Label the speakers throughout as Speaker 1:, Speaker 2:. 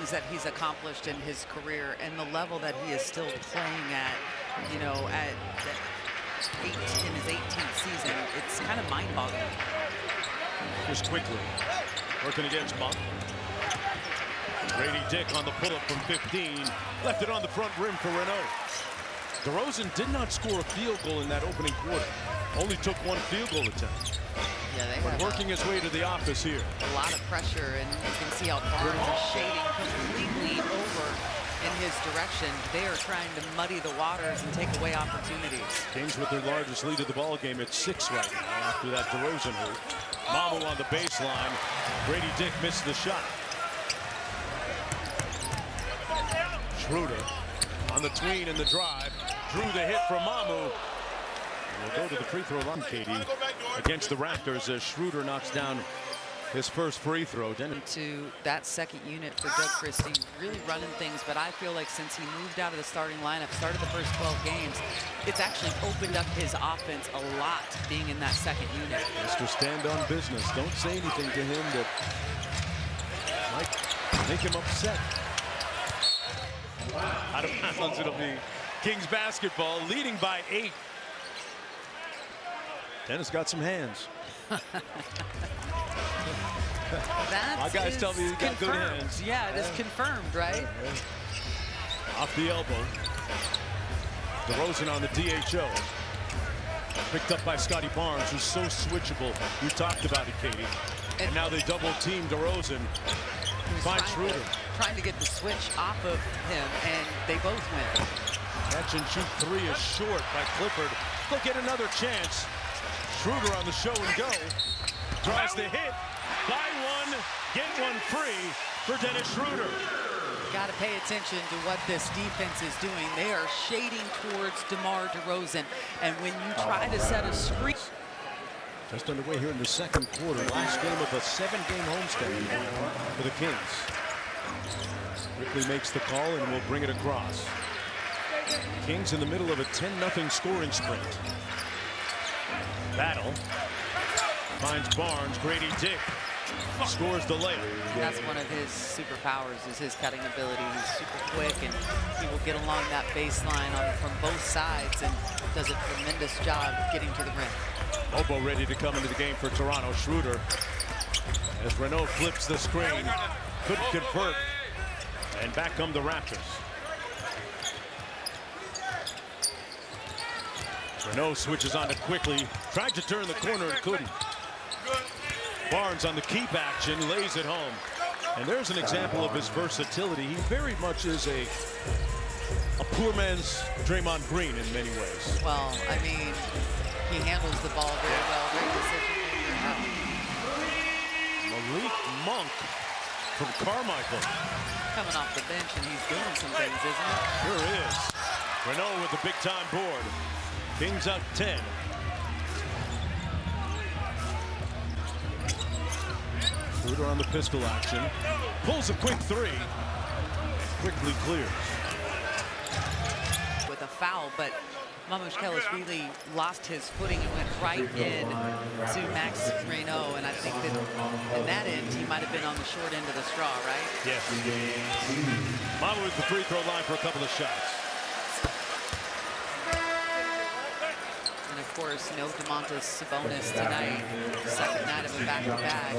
Speaker 1: things that he's accomplished in his career and the level that he is still playing at, you know, at in his 18th season, it's kind of mind-boggling.
Speaker 2: Here's quickly working against Monk. Grady Dick on the pull-up from 15, left it on the front rim for Renaud. DeRozan did not score a field goal in that opening quarter. Only took one field goal attempt.
Speaker 1: Yeah,
Speaker 2: but working his way to the office here.
Speaker 1: A lot of pressure, and you can see how Barnes is shading completely over in his direction. They are trying to muddy the waters and take away opportunities.
Speaker 2: Kings with their largest lead of the ball game at 6 right now after that DeRozan hoop. Mamu on the baseline. Grady Dick missed the shot. Schroeder on the tween and the drive. Drew the hit from Mamu. We'll go to the free throw line, Katie, against the Raptors as Schroeder knocks down his first free throw.
Speaker 1: To that second unit for Doug Christie, really running things, but I feel like since he moved out of the starting lineup, started the first 12 games, it's actually opened up his offense a lot being in that second unit.
Speaker 2: Mr. Stand on business. Don't say anything to him that might make him upset. Out of bounds, it'll be Kings basketball, leading by 8. Dennis got some hands. My guys tell me he's got good hands.
Speaker 1: Yeah, it is confirmed, right?
Speaker 2: Off the elbow. DeRozan on the DHO. Picked up by Scotty Barnes, who's so switchable. You talked about it, Katie. And now they double team DeRozan. Finds Schroeder.
Speaker 1: Trying to get the switch off of him, and they both win.
Speaker 2: Catch and shoot 3 is short by Clifford. They'll get another chance. Schroeder on the show and go. Draws the hit. Buy one, get one free for Dennis Schroeder.
Speaker 1: Got to pay attention to what this defense is doing. They are shading towards DeMar DeRozan, and when you try to set a screen.
Speaker 2: Just underway here in the second quarter. Last game of a 7-game homestand for the Kings. Ripley makes the call and will bring it across. Kings in the middle of a 10-0 scoring sprint. Battle. Finds Barnes. Grady Dick scores the layup.
Speaker 1: That's one of his superpowers, is his cutting ability. He's super quick, and he will get along that baseline from both sides and does a tremendous job getting to the rim.
Speaker 2: Obo ready to come into the game for Toronto. Schroeder, as Renaud flips the screen, couldn't convert, and back come the Raptors. Renaud switches on it quickly, tried to turn the corner and couldn't. Barnes on the keep action, lays it home. And there's an example of his versatility. He very much is a poor man's Draymond Green in many ways.
Speaker 1: Well, I mean, he handles the ball very well. Great decision.
Speaker 2: Malik Monk from Carmichael.
Speaker 1: Coming off the bench, and he's doing some things, isn't he?
Speaker 2: Sure is. Renaud with the big-time board. Kings up 10. Schroeder on the pistol action. Pulls a quick 3. Quickly clears.
Speaker 1: With a foul, but Mamukelashvili lost his footing and went right in to Max Renaud, and I think that in that end he might have been on the short end of the straw, right?
Speaker 2: Yes. Mamu with the free throw line for a couple of shots.
Speaker 1: And of course, no Domantas Sabonis tonight. Second night of a back-to-back.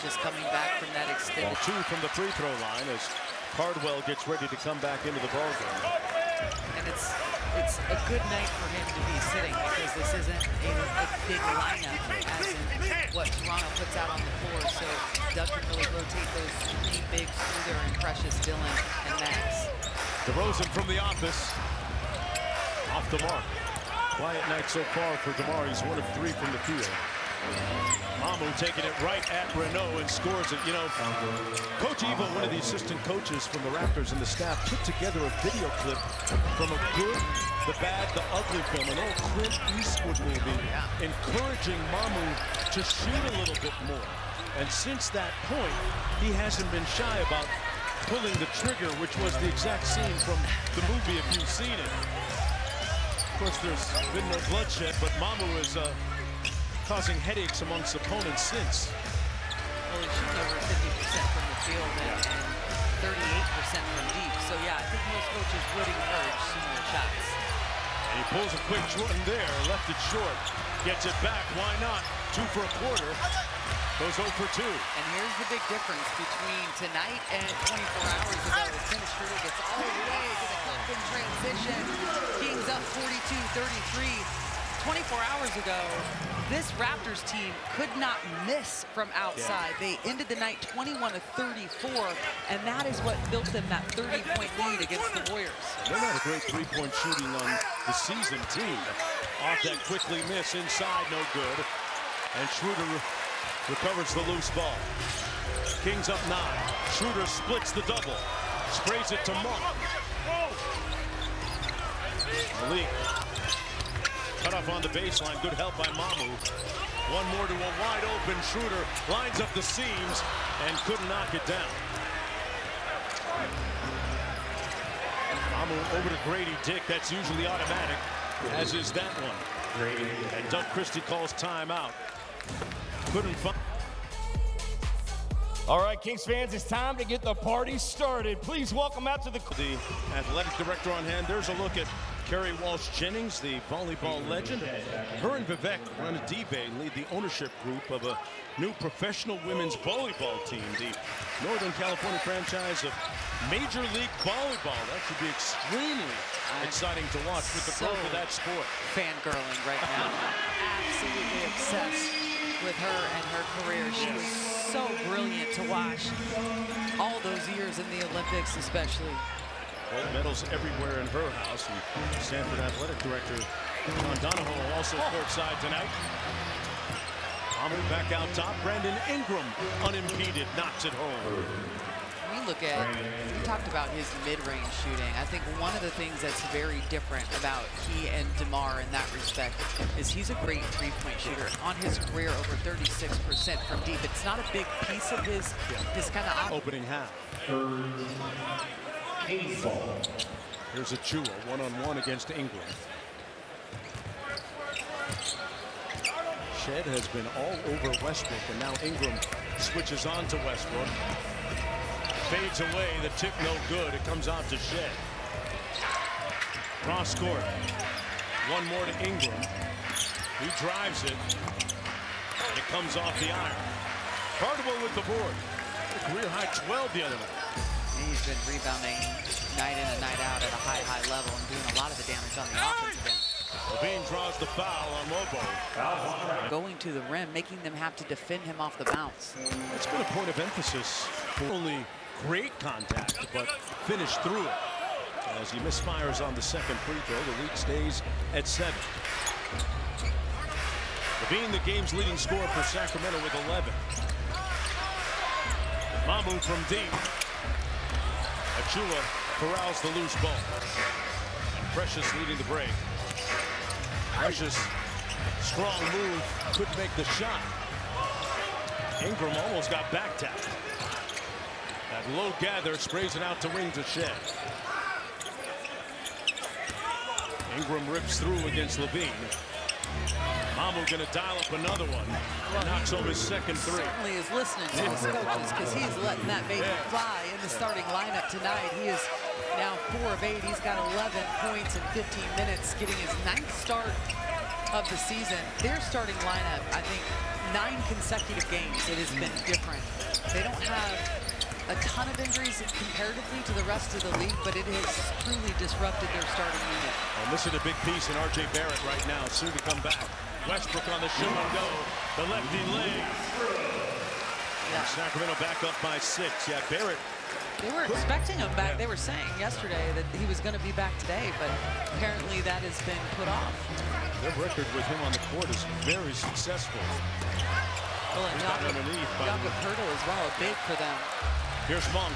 Speaker 1: Just coming back from that extended.
Speaker 2: 2 from the free throw line as Cardwell gets ready to come back into the ballgame.
Speaker 1: And it's a good night for him to be sitting, because this isn't a big lineup as in what Toronto puts out on the floor. So Doug can really rotate those 3 bigs through there, and Precious, Dillon, and Max.
Speaker 2: DeRozan from the office. Off the mark. Quiet night so far for DeMar. He's 1 of 3 from the field. Mamu taking it right at Renaud and scores it. You know, Coach Evo, one of the assistant coaches from the Raptors and the staff, put together a video clip from a good, the bad, the ugly film, an old Clint Eastwood movie, encouraging Mamu to shoot a little bit more. And since that point, he hasn't been shy about pulling the trigger, which was the exact scene from the movie, if you've seen it. Of course, there's been no bloodshed, but Mamu is causing headaches amongst opponents since.
Speaker 1: Well, he shoots over 50% from the field, and from deep. So, yeah, I think most coaches would encourage similar shots.
Speaker 2: And he pulls a quick one there, left it short. Gets it back, why not? 2 for a quarter. Goes 0 for 2.
Speaker 1: And here's the big difference between tonight and 24 hours ago. Dennis Schroeder gets all the way to the cup in transition. Kings up 42-33. 24 hours ago, this Raptors team could not miss from outside. They ended the night 21-34, and that is what built them that 30-point lead against the Warriors.
Speaker 2: They're not a great three-point shooting on the season team. Off that quickly miss inside, no good. And Schroeder recovers the loose ball. Kings up 9. Schroeder splits the double. Sprays it to Monk. Malik. Cut off on the baseline. Good help by Mamu. One more to a wide open Schroeder. Lines up the seams and couldn't knock it down. Mamu over to Grady Dick. That's usually automatic, as is that one. And Doug Christie calls timeout. Couldn't find.
Speaker 3: All right, Kings fans, it's time to get the party started. Please welcome out to the
Speaker 2: athletic director on hand. There's a look at Kerry Walsh-Jennings, the volleyball legend. Her and Vivek run a D-Bay and lead the ownership group of a new professional women's volleyball team, the Northern California franchise of Major League Volleyball. That should be extremely exciting to watch with the growth of that sport.
Speaker 1: Fangirling right now. Absolutely obsessed with her and her career. She was so brilliant to watch all those years in the Olympics, especially.
Speaker 2: Gold medals everywhere in her house. And Stanford athletic director John Donahoe also courtside tonight. Mamu back out top. Brandon Ingram unimpeded, knocks it home.
Speaker 1: We look at, we talked about his mid-range shooting. I think one of the things that's very different about he and DeMar in that respect is he's a great three-point shooter. On his career, over 36% from deep. It's not a big piece of his kind of
Speaker 2: opening half. Here's Achua, one-on-one against Ingram. Shed has been all over Westbrook, and now Ingram switches on to Westbrook. Fades away, the tip no good. It comes out to Shed. Cross court. One more to Ingram. He drives it. And it comes off the iron. Cardwell with the board. Career high 12 the other night.
Speaker 1: He's been rebounding night in and night out at a high level and doing a lot of the damage on the offensive end.
Speaker 2: Levine draws the foul on Lobo.
Speaker 1: Going to the rim, making them have to defend him off the bounce.
Speaker 2: It's been a point of emphasis. Only great contact, but finished through it. As he misfires on the second free throw, the lead stays at 7. Levine, the game's leading scorer for Sacramento with 11. Mamu from deep. Achua corrals the loose ball. And Precious leading the break. Precious, strong move, couldn't make the shot. Ingram almost got back tapped. That low gather sprays it out to wing to Shed. Ingram rips through against Levine. Mamu gonna dial up another one. Well, knocks home his second three.
Speaker 1: Certainly is listening to his coaches because he's letting that baby fly in the starting lineup tonight. He is now 4 of 8. He's got 11 points in 15 minutes, getting his 9th start of the season. Their starting lineup, I think, 9 consecutive games, it has been different. They don't have a ton of injuries comparatively to the rest of the league, but it has truly disrupted their starting unit.
Speaker 2: Well, missing a big piece in R.J. Barrett right now, soon to come back. Westbrook on the show and go. The lefty leg. Yeah. Sacramento back up by 6. Yeah, Barrett.
Speaker 1: They were expecting him back. They were saying yesterday that he was going to be back today, but apparently that has been put off.
Speaker 2: Their record with him on the court is very successful.
Speaker 1: Well, and Jakob Poeltl as well, big for them.
Speaker 2: Here's Monk.